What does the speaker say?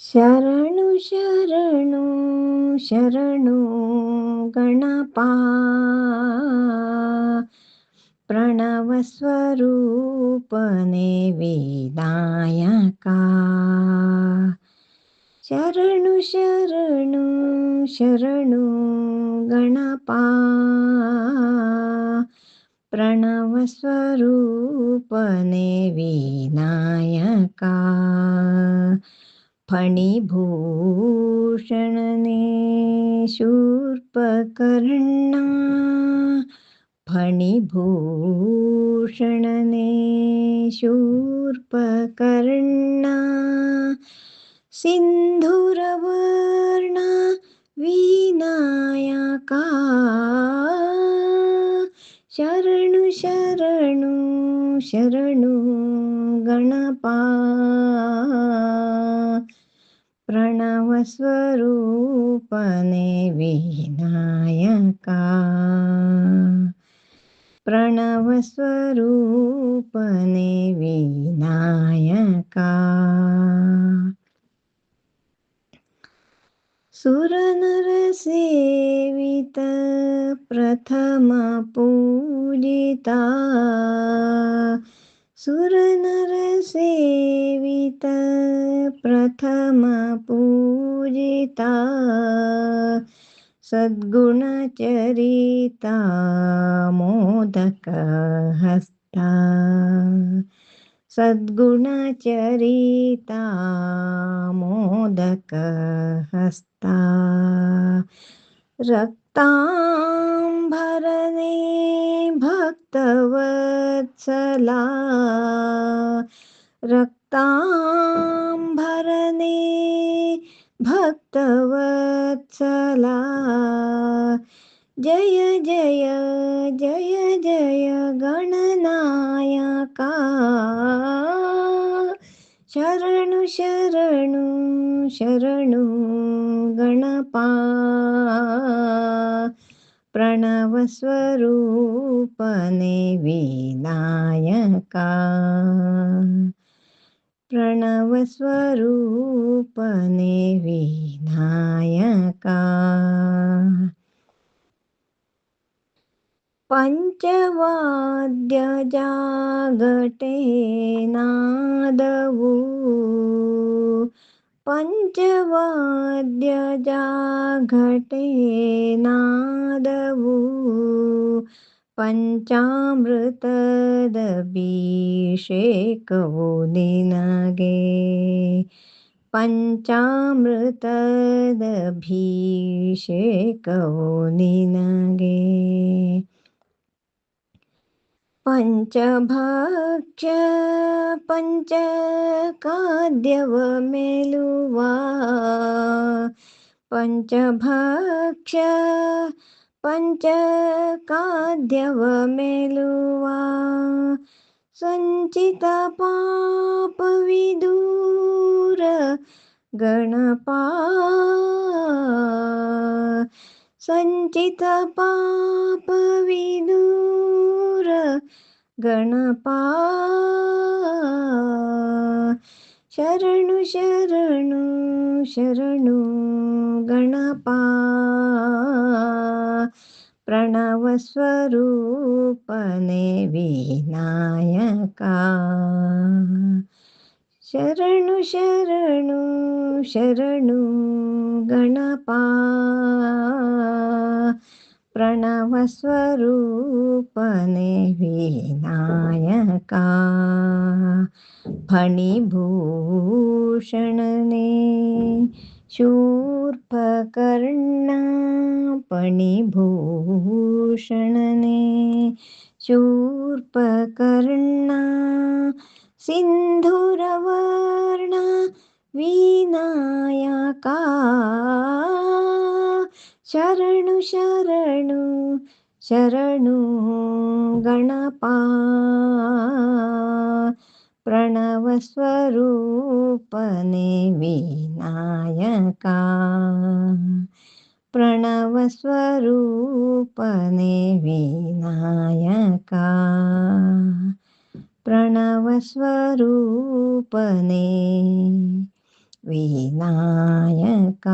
ಶರಣು ಶರಣು ಶರಣು ಗಣಪ ಪ್ರಣವ ಸ್ವರೂಪನೆ ವಿನಾಯಕ. ಶರಣು ಶರಣು ಶರಣು ಗಣಪ ಪ್ರಣವ ಸ್ವರೂಪನೆ ವಿನಾಯಕ. ಫಣಿಭೂಷಣನೆ ಶೂರ್ಪಕರ್ಣ ಫಣಿಭೂಷಣನೆ ಶೂರ್ಪಕರ್ಣ ಸಿಂಧೂರವರ್ಣ ವಿನಾಯಕ. ಶರಣು ಶರಣು ಶರಣು ಗಣಪ ಪ್ರಣವ ಸ್ವರೂಪನೆ ವಿನಾಯಕ. ಪ್ರಣವ ಸ್ವರೂಪನೆ ವಿನಾಯಕ. ಸುರನರ ಸೇವಿತ ಪ್ರಥಮ ಪೂಜಿತ. ಸುರನರ ಸೇವಿತ ಪ್ರಥಮ ಪೂಜಿತ. ಸದ್ಗುಣ ಚರಿತ ಮೋದಕ ಹಸ್ತ. ಸದ್ಗುಣ ಚರಿತ ಮೋದಕ ಹಸ್ತ. ರಕ್ತಾಂಬರನೆ ಭಕ್ತವತ್ಸಲ. ರಕ್ತಾಂಬರನೆ ಭಕ್ತವತ್ಸಲ. ಜಯ ಜಯ ಜಯ ಜಯ ಗಣನಾಯಕ. ಶರಣು ಶರಣು ಶರಣು ಗಣಪ ಪ್ರಣವ ಸ್ವರೂಪನೆ ವಿನಾಯಕ. ಪ್ರಣವ ಸ್ವರೂಪನೆ ವಿನಾಯಕ. ಪಂಚವಾದ್ಯ ಜಾಗಟೆ ನಾದವು. ಪಂಚವಾದ್ಯ ಜಾಗಟೆ ನಾದವು. ಪಂಚಾಮೃತದ ಅಭಿಷೇಕವು ನಿನಗೆ. ಪಂಚಾಮೃತದ ಅಭಿಷೇಕವು ನಿನಗೆ. ಪಂಚಭಕ್ಷ್ಯ ಪಂಚಖಾದ್ಯವ ಮೆಲುವ. ಪಂಚಭಕ್ಷ್ಯ ಪಂಚಖಾದ್ಯವ ಮೆಲುವ. ಸಂಚಿತ ಪಾಪವಿದೂರ ಗಣಪ. ಸಂಚಿತ ಪಾಪವಿದೂರ ಗಣಪ. ಶರಣು ಶರಣು ಶರಣು ಗಣಪ ಪ್ರಣವ ಸ್ವರೂಪನೆ ವಿನಾಯಕ. ಶರಣು ಶರಣು ಶರಣು ಗಣಪ ಪ್ರಣವ ಸ್ವರೂಪನೆ ವಿನಾಯಕ. ಫಣಿಭೂಷಣನೆ ಶೂರ್ಪಕರ್ಣ. ಫಣಿಭೂಷಣನೆ ಶೂರ್ಪಕರ್ಣ ಸಿಂಧೂರವರ್ಣ ವಿನಾಯಕ. ಶರಣು ಶರಣು ಶರಣು ಗಣಪ ಪ್ರಣವ ಸ್ವರೂಪನೆ ವಿನಾಯಕ. ಪ್ರಣವ ಸ್ವರೂಪನೆ ವಿನಾಯಕ. ಪ್ರಣವ ಸ್ವರೂಪನೆ ವಿನಾಯಕ